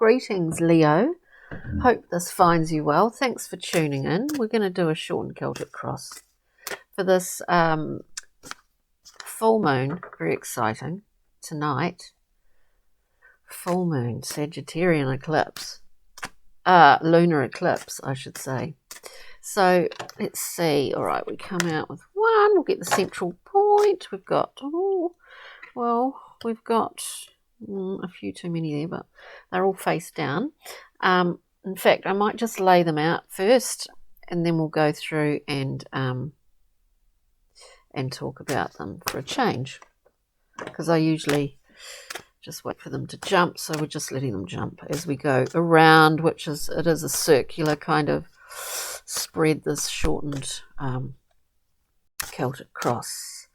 Greetings, Leo. Hope this finds you well. Thanks for tuning in. We're going to do a shortened Celtic cross for this full moon. Very exciting tonight. Full moon, Sagittarian eclipse. Lunar eclipse, I should say. So let's see. All right, we come out with one. We'll get the central point. We've got, we've got a few too many there, but they're all face down. In fact, I might just lay them out first, and then we'll go through and talk about them for a change, because I usually just wait for them to jump, so we're just letting them jump as we go around, it is a circular kind of spread, this shortened Celtic cross.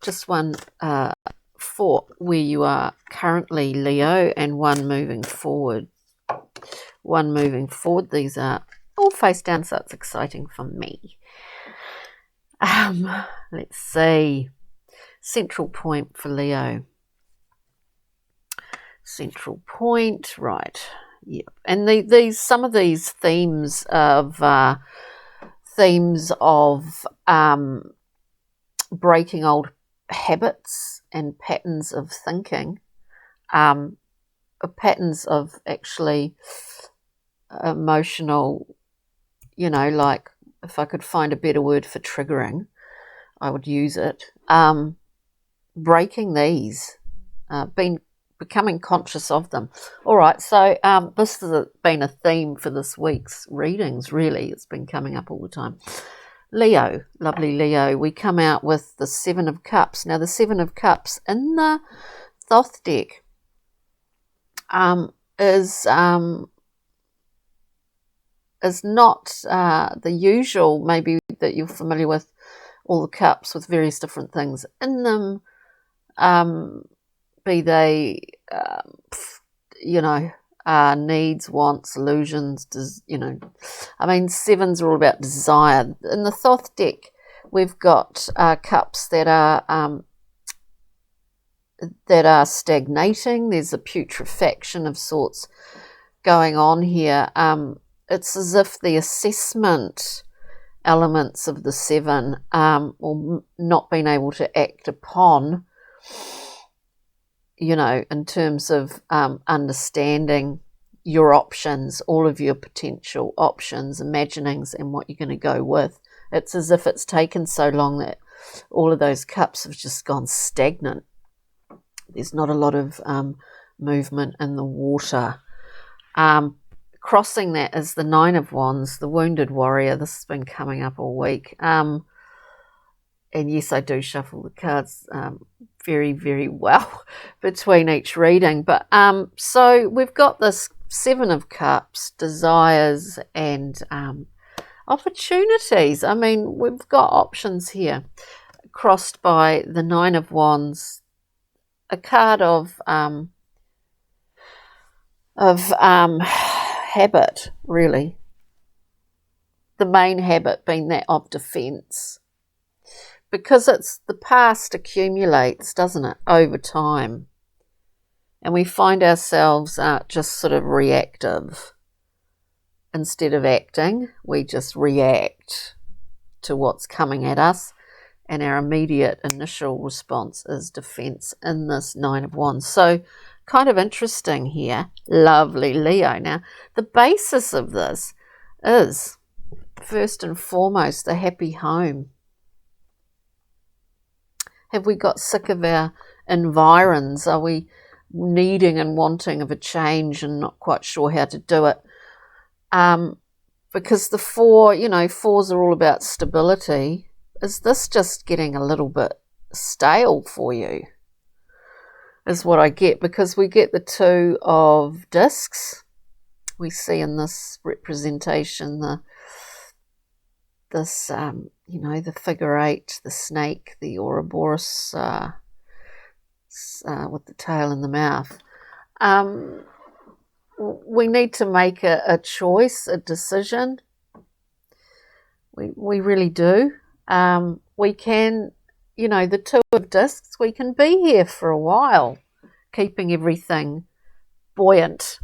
Just one for where you are currently, Leo, and one moving forward. These are all face down, so it's exciting for me. Let's see. Central point for Leo. Central point, right? Yep. And these some of these themes of breaking old habits and patterns of thinking, patterns of actually emotional, like, if I could find a better word for triggering, I would use it. Breaking these, becoming conscious of them. All right, so this has been a theme for this week's readings, really. It's been coming up all the time. Leo, lovely Leo, we come out with the Seven of Cups. Now, the Seven of Cups in the Thoth deck is not the usual, maybe, that you're familiar with, all the cups with various different things in them, be they, needs, wants, illusions, sevens are all about desire. In the Thoth deck, we've got cups that are stagnating. There's a putrefaction of sorts going on here. It's as if the assessment elements of the seven, or not being able to act upon, in terms of understanding your options, all of your potential options, imaginings, and what you're going to go with. It's as if it's taken so long that all of those cups have just gone stagnant. There's not a lot of movement in the water. Crossing that is the Nine of Wands, the Wounded Warrior. This has been coming up all week. And yes, I do shuffle the cards very, very well between each reading. But so we've got this Seven of Cups, desires and opportunities. We've got options here, crossed by the Nine of Wands, a card of habit, really. The main habit being that of defense, because it's the past accumulates, doesn't it, over time, and we find ourselves just sort of reactive instead of acting. We just react to what's coming at us, and our immediate initial response is defense in this Nine of Wands. So kind of interesting here, lovely Leo. Now, the basis of this is, first and foremost, the happy home. Have we got sick of our environs? Are we needing and wanting of a change and not quite sure how to do it? Because the fours are all about stability. Is this just getting a little bit stale for you? Is what I get, because we get the Two of Discs. We see in this representation the figure eight, the snake, the Ouroboros with the tail and the mouth. We need to make a choice, a decision. We really do. We can, the Two of Discs, we can be here for a while, keeping everything buoyant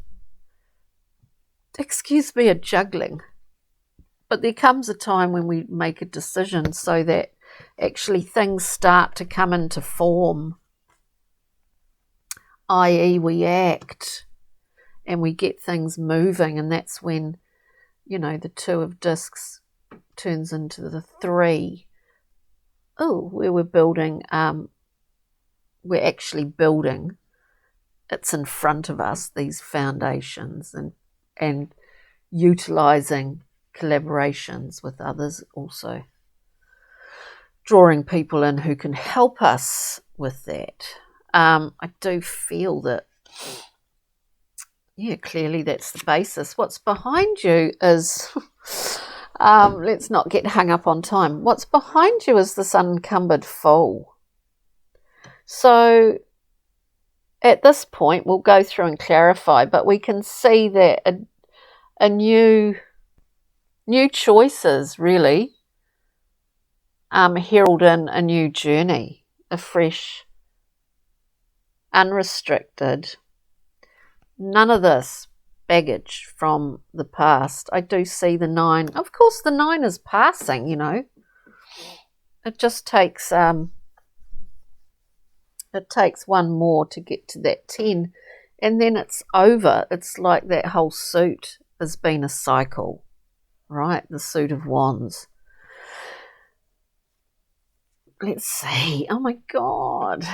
excuse me, a juggling. But there comes a time when we make a decision so that actually things start to come into form, i.e. we act and we get things moving, and that's when, you know, the 2 of discs turns into the 3. Oh, where we're building, we're actually building. It's in front of us, these foundations, and utilising collaborations with others, also drawing people in who can help us with that. I do feel that, yeah, clearly that's the basis. What's behind you is, let's not get hung up on time. What's behind you is this unencumbered Fool. So at this point, we'll go through and clarify, but we can see that a new choices really herald in a new journey, a fresh, unrestricted, none of this baggage from the past. I do see the 9. Of course, the 9 is passing, you know. It just takes one more to get to that 10, and then it's over. It's like that whole suit has been a cycle, right? The suit of wands. Let's see. Oh my God.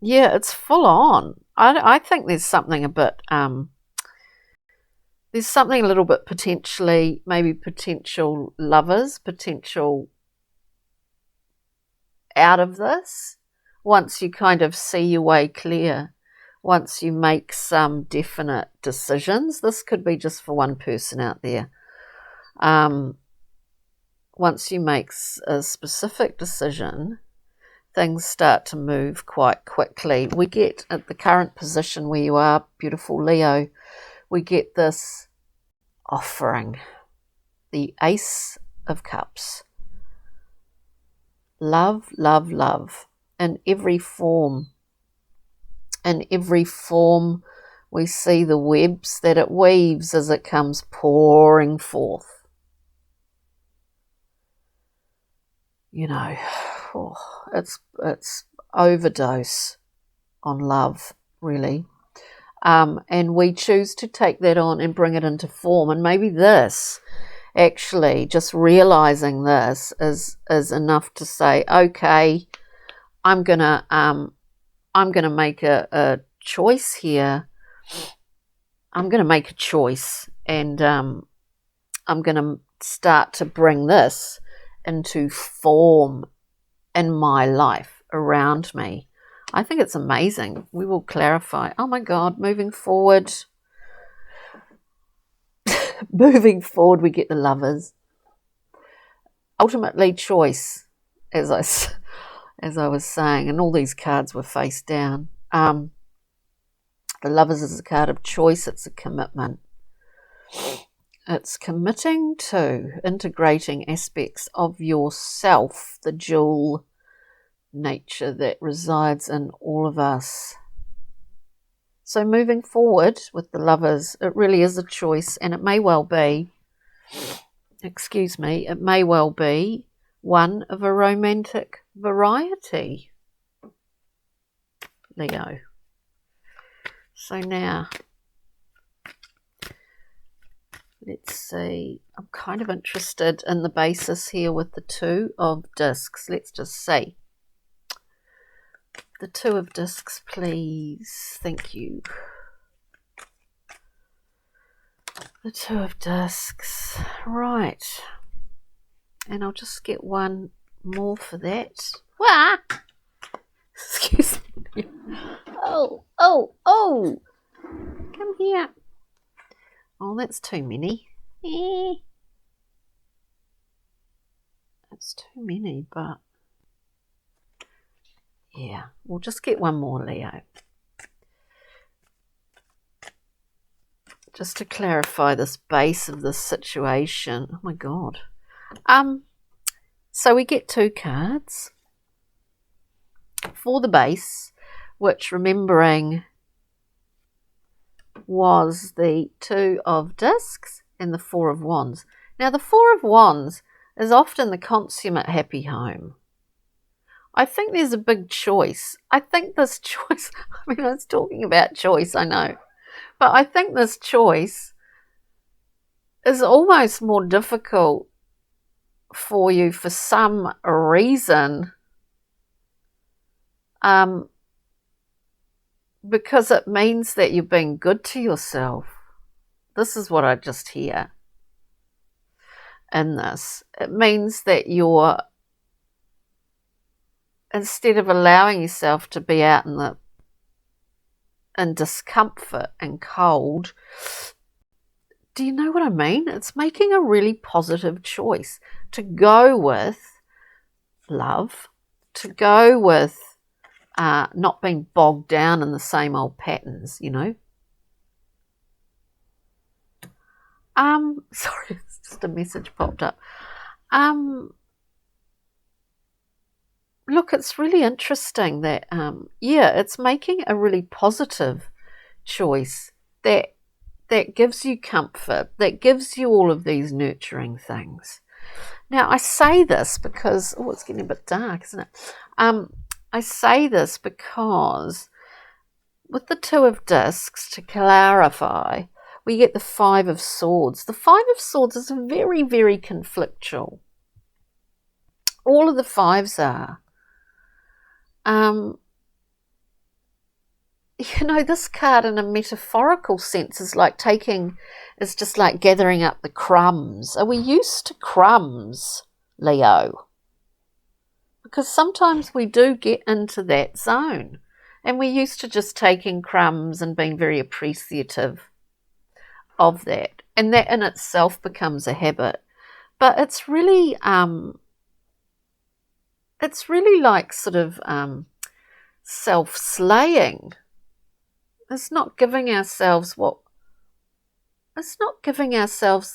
Yeah, it's full on. I think there's something a bit, there's something a little bit potentially, maybe potential lovers, potential out of this. Once you kind of see your way clear, once you make some definite decisions, this could be just for one person out there. Once you make a specific decision, things start to move quite quickly. We get at the current position where you are, beautiful Leo, we get this offering, the Ace of Cups. Love, love, love in every form. In every form, we see the webs that it weaves as it comes pouring forth. You know, it's overdose on love, really. And we choose to take that on and bring it into form. And maybe this, actually, just realizing this is enough to say, okay, I'm gonna make a choice here. I'm gonna make a choice, and I'm gonna start to bring this into form in my life around me. I think it's amazing. We will clarify. Oh my God, moving forward. Moving forward, we get the Lovers. Ultimately, choice, as I was saying, and all these cards were face down. The Lovers is a card of choice. It's a commitment. It's committing to integrating aspects of yourself, the dual nature that resides in all of us. So moving forward with the Lovers, it really is a choice, and it may well be, it may well be one of a romantic variety, Leo. So now, let's see. I'm kind of interested in the basis here with the 2 of discs. Let's just see. The 2 of discs, please. Thank you. The 2 of discs. Right. And I'll just get one more for that. Wah! Excuse me. Oh. Come here. Oh, that's too many. That's too many, but yeah, we'll just get one more, Leo. Just to clarify this base of this situation. Oh my God. So we get 2 cards for the base, which, remembering was the Two of Discs and the Four of Wands. Now, the Four of Wands is often the consummate happy home. I think there's a big choice. I think this choice, I mean, I was talking about choice, I know, but I think this choice is almost more difficult for you for some reason, because it means that you're being good to yourself. This is what I just hear in this. It means that you're, instead of allowing yourself to be out in discomfort and cold, do you know what I mean? It's making a really positive choice to go with love, to go with not being bogged down in the same old patterns, you know. Sorry, it's just a message popped up. Look, it's really interesting that, it's making a really positive choice that gives you comfort, that gives you all of these nurturing things. Now, I say this because, it's getting a bit dark, isn't it? I say this because with the Two of Discs, to clarify, we get the Five of Swords. The Five of Swords is very, very conflictual. All of the fives are. This card in a metaphorical sense is just like gathering up the crumbs. Are we used to crumbs, Leo? Because sometimes we do get into that zone, and we're used to just taking crumbs and being very appreciative of that, and that in itself becomes a habit. But it's really like sort of self-slaying. It's not giving ourselves the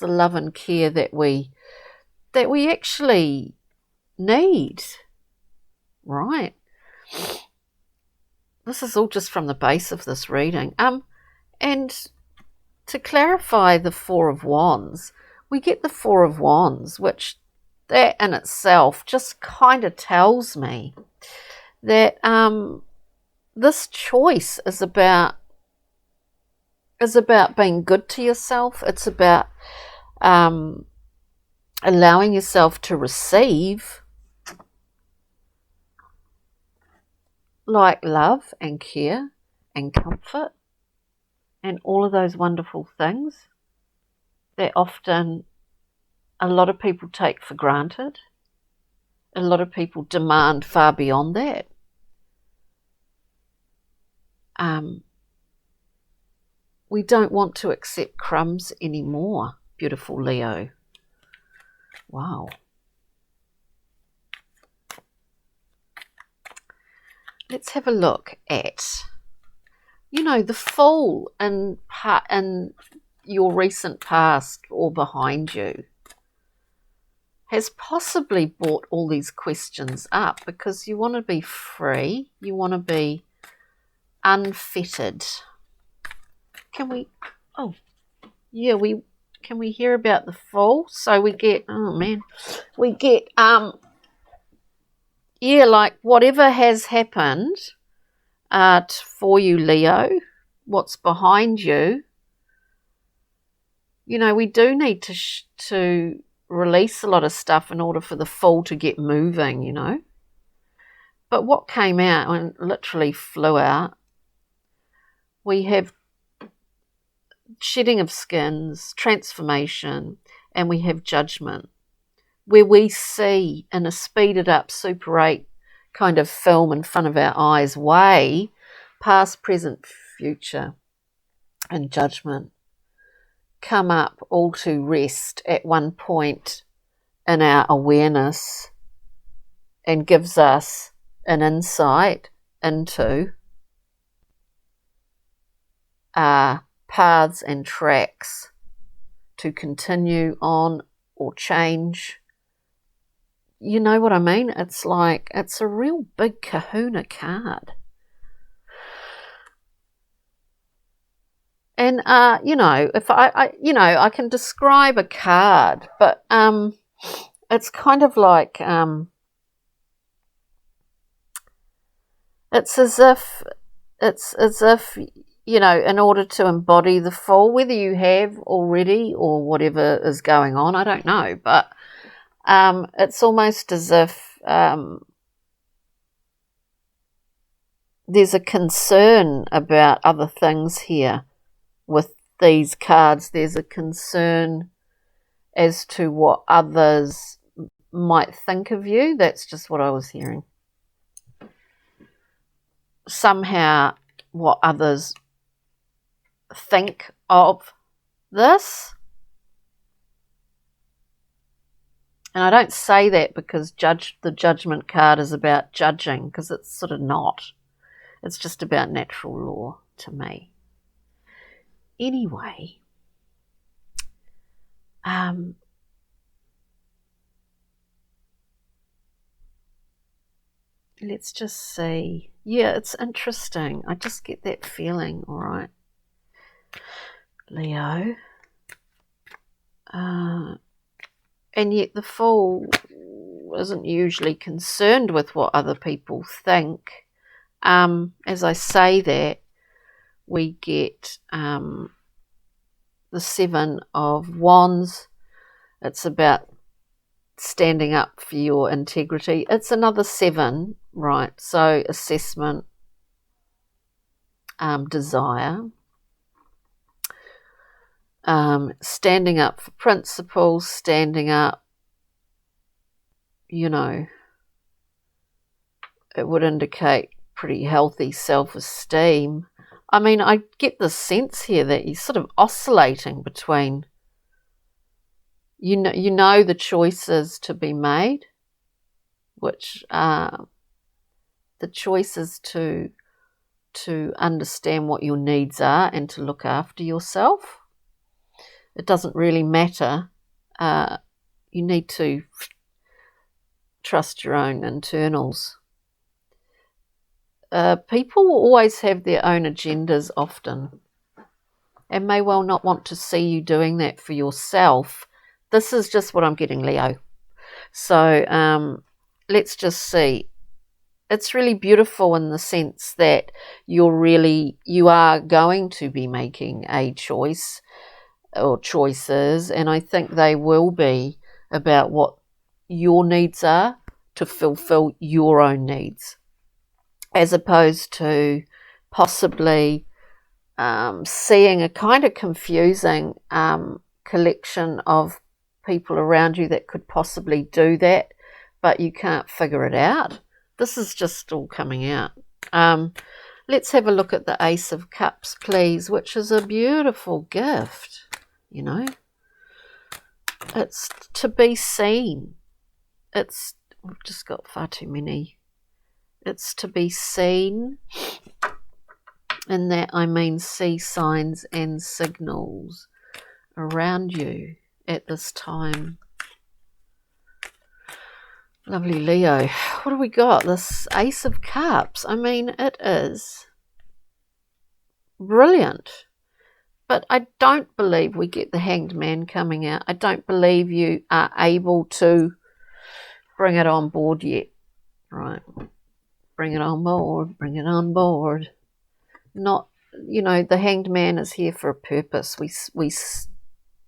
love and care that we actually need. Right. This is all just from the base of this reading. And to clarify the Four of Wands, we get the Four of Wands, which that in itself just kind of tells me that this choice is about being good to yourself. It's about allowing yourself to receive, like love and care and comfort and all of those wonderful things that often a lot of people take for granted. A lot of people demand far beyond that. We don't want to accept crumbs anymore, beautiful Leo. Wow. Let's have a look at, the Fool in your recent past or behind you has possibly brought all these questions up because you want to be free, you want to be unfettered. Can we hear about the Fool? So we get, like whatever has happened for you, Leo, what's behind you, we do need to release a lot of stuff in order for the Fool to get moving, But what came out and literally flew out, we have shedding of skins, transformation, and we have judgment, where we see in a speeded up Super 8 kind of film in front of our eyes way, past, present, future, and judgment come up all to rest at one point in our awareness and gives us an insight into paths and tracks to continue on or change. You know what I mean? It's like, it's a real big kahuna card. And, you know, if I can describe a card, but it's kind of like, it's as if, you know, in order to embody the Fool, whether you have already or whatever is going on, I don't know, but it's almost as if there's a concern about other things here with these cards. There's a concern as to what others might think of you. That's just what I was hearing. Somehow what others think of this. And I don't say that because the Judgment card is about judging, because it's sort of not. It's just about natural law to me. Anyway, let's just see. Yeah, it's interesting. I just get that feeling, all right. Leo. And yet the Fool isn't usually concerned with what other people think. As I say that, we get the Seven of Wands. It's about standing up for your integrity. It's another 7, right? So assessment, desire, standing up for principles, standing up, you know, it would indicate pretty healthy self-esteem. I mean, I get the sense here that you're sort of oscillating between, you know the choices to be made, which are the choices to understand what your needs are and to look after yourself. It doesn't really matter. You need to trust your own internals. People will always have their own agendas often, and may well not want to see you doing that for yourself. This is just what I'm getting, Leo. So let's just see. It's really beautiful in the sense that you are going to be making a choice or choices, and I think they will be about what your needs are to fulfill your own needs, as opposed to possibly seeing a kind of confusing collection of people around you that could possibly do that, but you can't figure it out. This is just all coming out. Let's have a look at the Ace of Cups, please, which is a beautiful gift, you know. It's to be seen. We've just got far too many. It's to be seen. And that I mean see signs and signals around you at this time. Lovely Leo. What do we got? This Ace of Cups. I mean, it is brilliant. But I don't believe we get the Hanged Man coming out. I don't believe you are able to bring it on board yet. Right. Bring it on board. Bring it on board. Not, you know, the Hanged Man is here for a purpose. We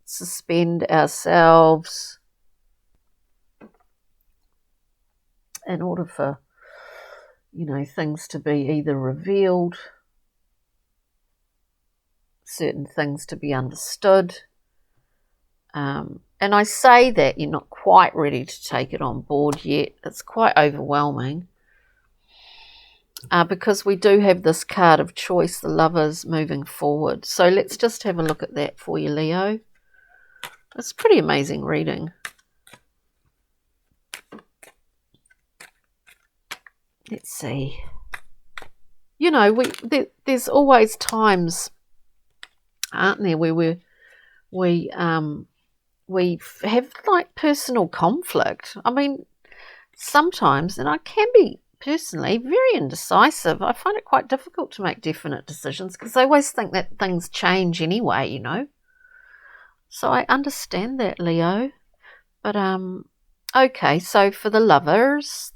suspend ourselves in order for, you know, things to be either revealed, certain things to be understood. And I say that you're not quite ready to take it on board yet. It's quite overwhelming. Because we do have this card of choice, the Lovers, moving forward. So let's just have a look at that for you, Leo. It's a pretty amazing reading. Let's see. You know, there's always times, aren't there, where we have like personal conflict. I mean, sometimes, and I can be personally very indecisive. I find it quite difficult to make definite decisions because I always think that things change anyway, you know. So I understand that, Leo. But okay, so for the lovers,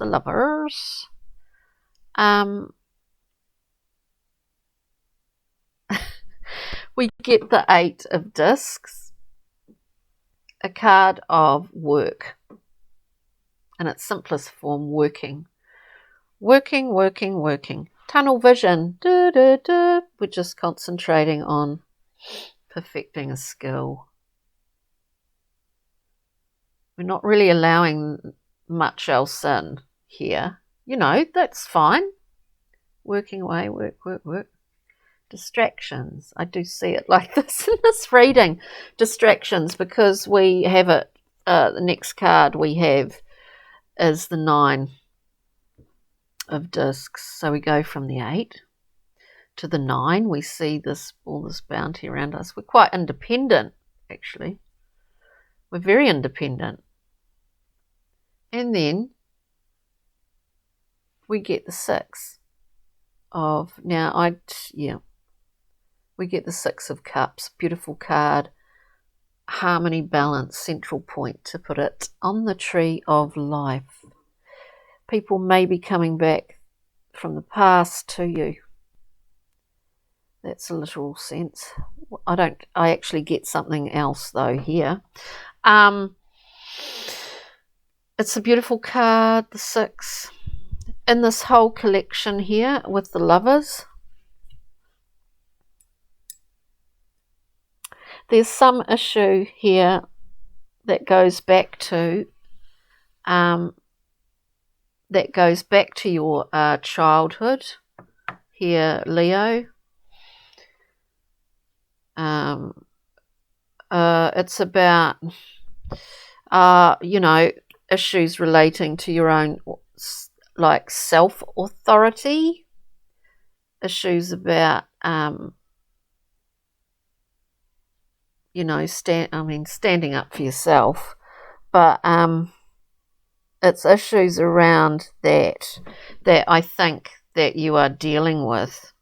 we get the 8 of Discs, a card of work, in its simplest form, working. Tunnel vision. We're just concentrating on perfecting a skill. We're not really allowing much else in here. You know, that's fine. Working away, work. Distractions. I do see it like this in this reading. Distractions, because we have it, the next card we have is the 9 of Discs. So we go from the 8 to the 9. We see all this bounty around us. We're quite independent, actually. We're very independent. And then we get the 6 of, we get the 6 of Cups. Beautiful card. Harmony, balance, central point, to put it, on the tree of life. People may be coming back from the past to you. That's a literal sense. I actually get something else though here. It's a beautiful card, the 6. In this whole collection here with the lovers, there's some issue here that goes back to your childhood here, Leo. It's about issues relating to your own, like, self-authority, issues about standing up for yourself, but it's issues around that I think that you are dealing with.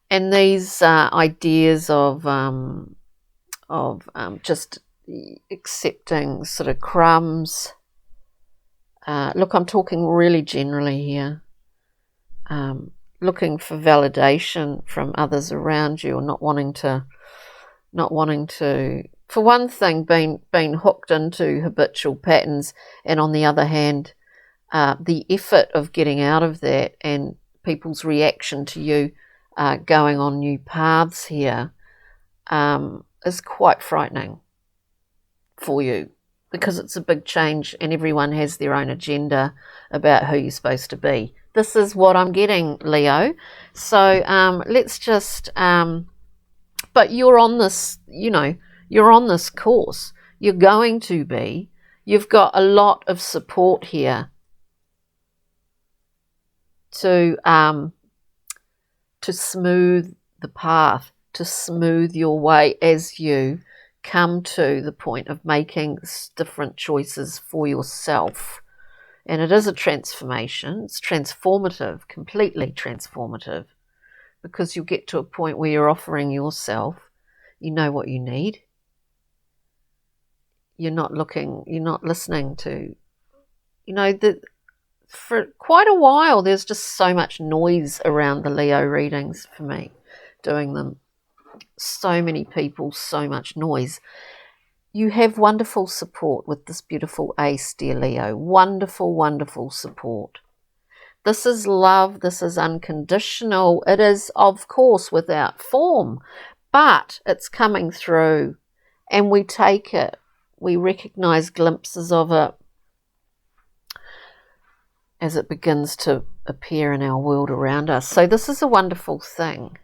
And these ideas of just accepting sort of crumbs. Look, I'm talking really generally here. Looking for validation from others around you, or not wanting to, for one thing, being hooked into habitual patterns, and on the other hand, the effort of getting out of that and people's reaction to you going on new paths here is quite frightening for you, because it's a big change and everyone has their own agenda about who you're supposed to be. This is what I'm getting, Leo. So let's just, but you're on this, you're on this course. You're going to be. You've got a lot of support here to smooth the path, to smooth your way as you come to the point of making different choices for yourself. And it is a transformation. It's transformative, completely transformative, because you'll get to a point where you're offering yourself. You know what you need. You're not listening to, for quite a while there's just so much noise around the Leo readings for me, doing them. So many people, so much noise. You have wonderful support with this beautiful ace, dear Leo. Wonderful, wonderful support. This is love. This is unconditional. It is, of course, without form, but it's coming through, and we take it. We recognize glimpses of it as it begins to appear in our world around us. So this is a wonderful thing.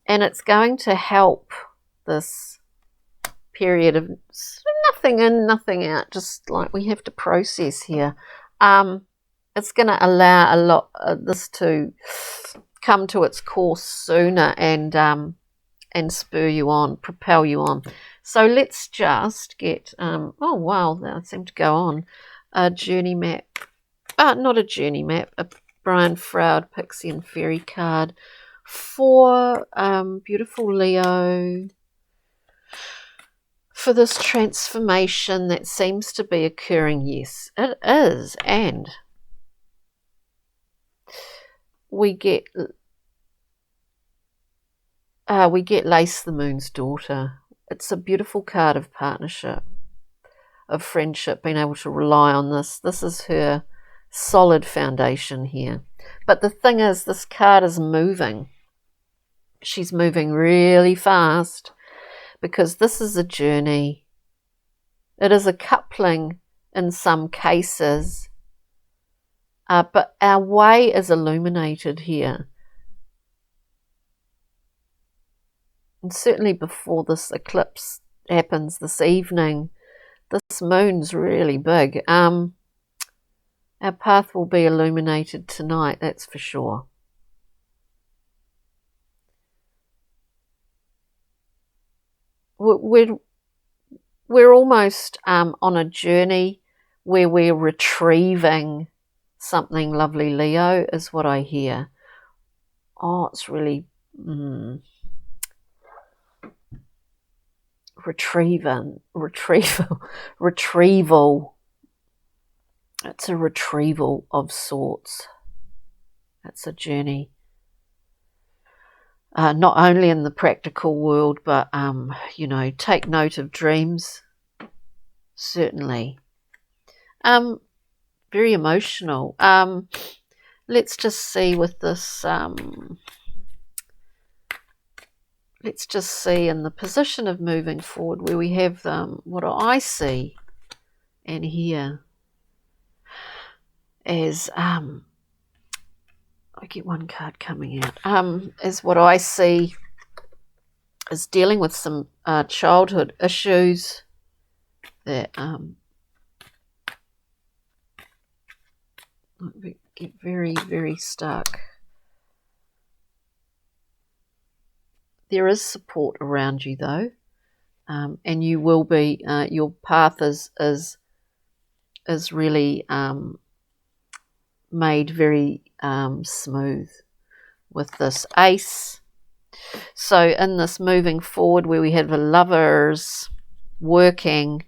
And it's going to help this period of nothing in, nothing out, just like we have to process here. It's going to allow a lot of this to come to its course sooner and spur you on, propel you on. So let's just get, oh wow, that seemed to go on, a journey map. Not a journey map, a Brian Froud Pixie and Fairy card for beautiful Leo, for this transformation that seems to be occurring. Yes, it is. And we get Lace the Moon's Daughter. It's a beautiful card of partnership, of friendship, being able to rely on this. This is her solid foundation here. But the thing is, this card is moving. She's moving really fast because this is a journey. It is a coupling in some cases, but our way is illuminated here. And certainly before this eclipse happens this evening, this moon's really big. Our path will be illuminated tonight, that's for sure. We're almost on a journey where we're retrieving something lovely, Leo, is what I hear. Oh, it's really retrieval. It's a retrieval of sorts. It's a journey. Not only in the practical world, but, take note of dreams. Certainly. Very emotional. Let's just see with this, let's just see in the position of moving forward where we have what I see and hear as, I get one card coming out, is what I see is dealing with some childhood issues that get very, very stuck. There is support around you though, and you will be, your path is really made very smooth with this ace. So in this moving forward where we have the Lovers working,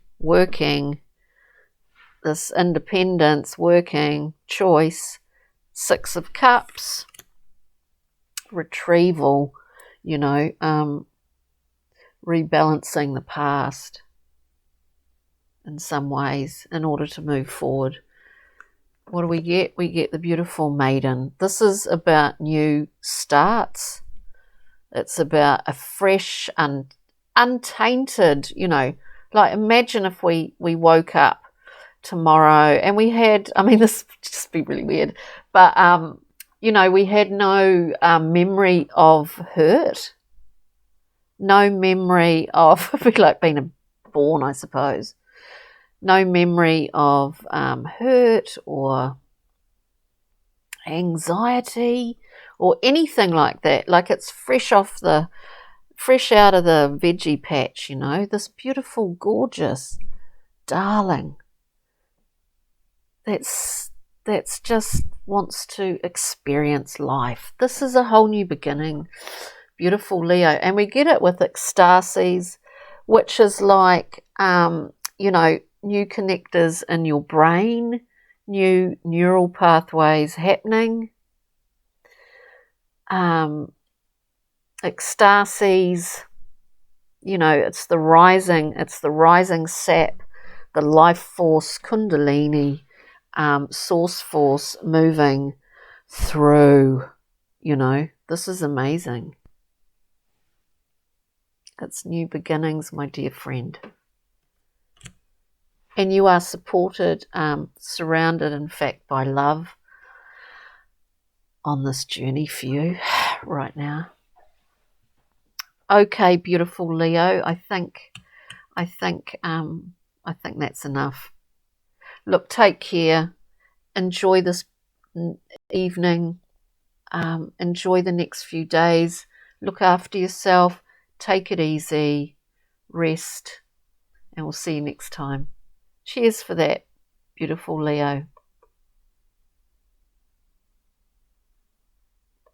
this independence, working, choice, Six of Cups, retrieval, rebalancing the past in some ways in order to move forward. What do we get? We get the beautiful Maiden. This is about new starts. It's about a fresh and untainted, like imagine if we woke up tomorrow and we had, this would just be really weird, but, we had no memory of hurt, no memory of, it'd be like being born, I suppose. No memory of hurt or anxiety or anything like that. Like it's fresh out of the veggie patch, this beautiful, gorgeous darling that's just wants to experience life. This is a whole new beginning. Beautiful Leo. And we get it with ecstasies, which is like, new connectors in your brain, new neural pathways happening. Ecstasies, it's the rising sap, the life force, kundalini, source force moving through, this is amazing. It's new beginnings, my dear friend. And you are supported, surrounded, in fact, by love on this journey for you right now. Okay, beautiful Leo. I think that's enough. Look, take care. Enjoy this evening. Enjoy the next few days. Look after yourself. Take it easy. rest, and we'll see you next time. Cheers for that, beautiful Leo.